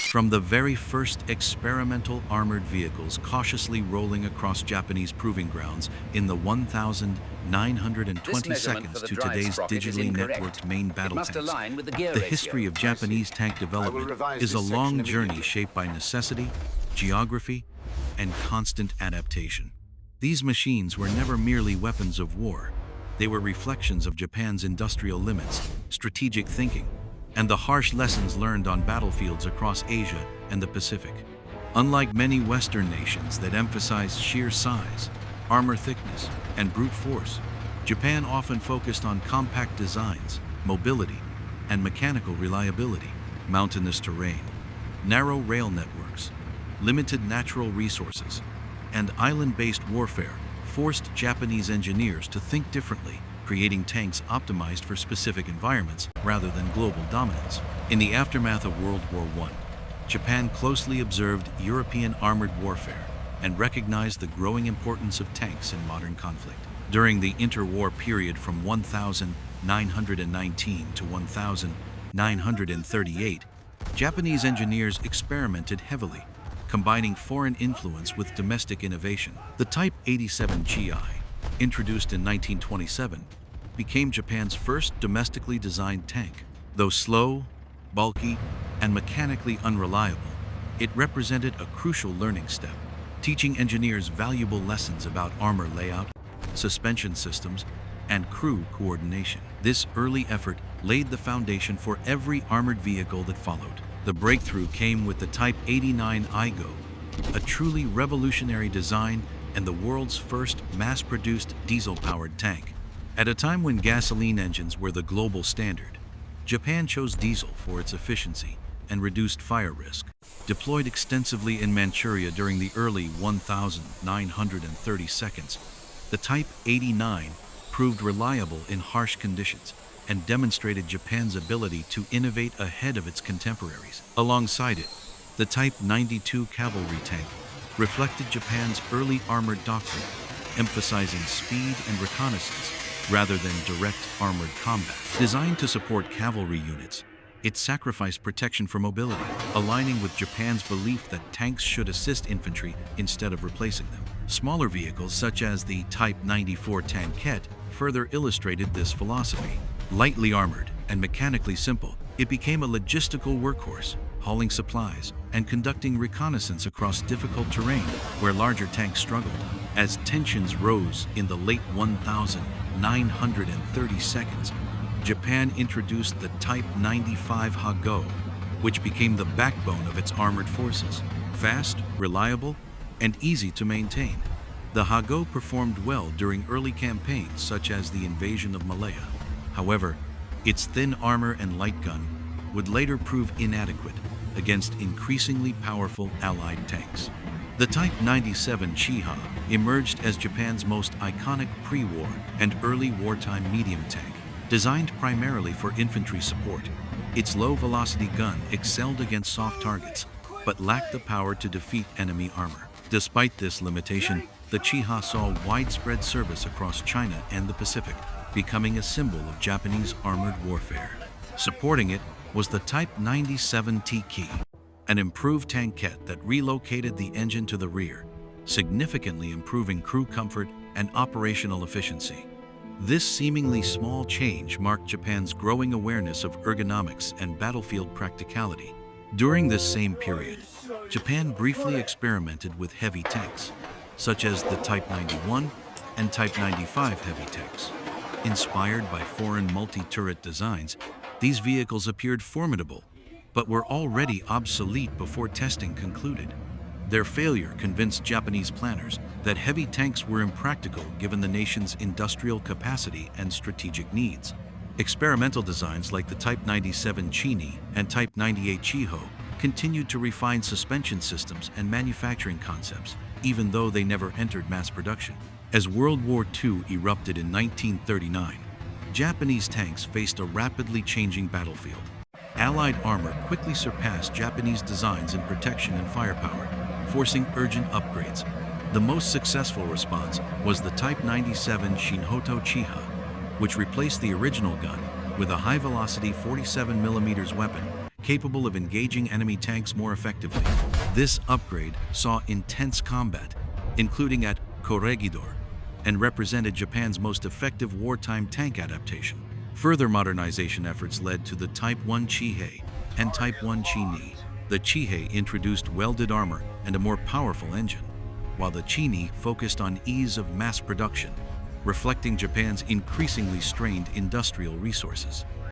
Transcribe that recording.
From the very first experimental armored vehicles cautiously rolling across Japanese proving grounds in the 1,920 seconds to today's digitally networked main battle tanks, the history of Japanese tank development is a long journey shaped by necessity, geography, and constant adaptation. These machines were never merely weapons of war. They were reflections of Japan's industrial limits, strategic thinking, and the harsh lessons learned on battlefields across Asia and the Pacific. Unlike many Western nations that emphasize sheer size, armor thickness, and brute force, Japan often focused on compact designs, mobility, and mechanical reliability. Mountainous terrain, narrow rail networks, limited natural resources, and island-based warfare forced Japanese engineers to think differently, creating tanks optimized for specific environments rather than global dominance. In the aftermath of World War I, Japan closely observed European armored warfare and recognized the growing importance of tanks in modern conflict. During the interwar period from 1919 to 1938, Japanese engineers experimented heavily, combining foreign influence with domestic innovation. The Type 87 Chi, introduced in 1927, became Japan's first domestically designed tank. Though slow, bulky, and mechanically unreliable, it represented a crucial learning step, teaching engineers valuable lessons about armor layout, suspension systems, and crew coordination. This early effort laid the foundation for every armored vehicle that followed. The breakthrough came with the Type 89 Igo, a truly revolutionary design and the world's first mass-produced diesel-powered tank. At a time when gasoline engines were the global standard, Japan chose diesel for its efficiency and reduced fire risk. Deployed extensively in Manchuria during the early 1930 seconds, the Type 89 proved reliable in harsh conditions and demonstrated Japan's ability to innovate ahead of its contemporaries. Alongside it, the Type 92 cavalry tank reflected Japan's early armored doctrine, emphasizing speed and reconnaissance rather than direct armored combat. Designed to support cavalry units, it sacrificed protection for mobility, aligning with Japan's belief that tanks should assist infantry instead of replacing them. Smaller vehicles such as the Type 94 tankette further illustrated this philosophy. Lightly armored and mechanically simple, it became a logistical workhorse, hauling supplies and conducting reconnaissance across difficult terrain where larger tanks struggled. As tensions rose in the late 1930 seconds, Japan introduced the Type 95 Hago, which became the backbone of its armored forces. Fast, reliable, and easy to maintain, the Hago performed well during early campaigns such as the invasion of Malaya. However, its thin armor and light gun would later prove inadequate against increasingly powerful Allied tanks. The Type 97 Chiha emerged as Japan's most iconic pre-war and early wartime medium tank. Designed primarily for infantry support, its low-velocity gun excelled against soft targets, but lacked the power to defeat enemy armor. Despite this limitation, the Chiha saw widespread service across China and the Pacific, becoming a symbol of Japanese armored warfare. Supporting it was the Type 97 Tiki, an improved tankette that relocated the engine to the rear, significantly improving crew comfort and operational efficiency. This seemingly small change marked Japan's growing awareness of ergonomics and battlefield practicality. During this same period, Japan briefly experimented with heavy tanks, such as the Type 91 and Type 95 heavy tanks. Inspired by foreign multi-turret designs, these vehicles appeared formidable, but were already obsolete before testing concluded. Their failure convinced Japanese planners that heavy tanks were impractical given the nation's industrial capacity and strategic needs. Experimental designs like the Type 97 Chini and Type 98 Chiho continued to refine suspension systems and manufacturing concepts, even though they never entered mass production. As World War II erupted in 1939, Japanese tanks faced a rapidly changing battlefield. Allied armor quickly surpassed Japanese designs in protection and firepower, forcing urgent upgrades. The most successful response was the Type 97 Shinhoto Chiha, which replaced the original gun with a high-velocity 47mm weapon capable of engaging enemy tanks more effectively. This upgrade saw intense combat, including at Corregidor, and represented Japan's most effective wartime tank adaptation. Further modernization efforts led to the Type 1 Chihei and Type 1 Chini. The Chihei introduced welded armor and a more powerful engine, while the Chini focused on ease of mass production, reflecting Japan's increasingly strained industrial resources.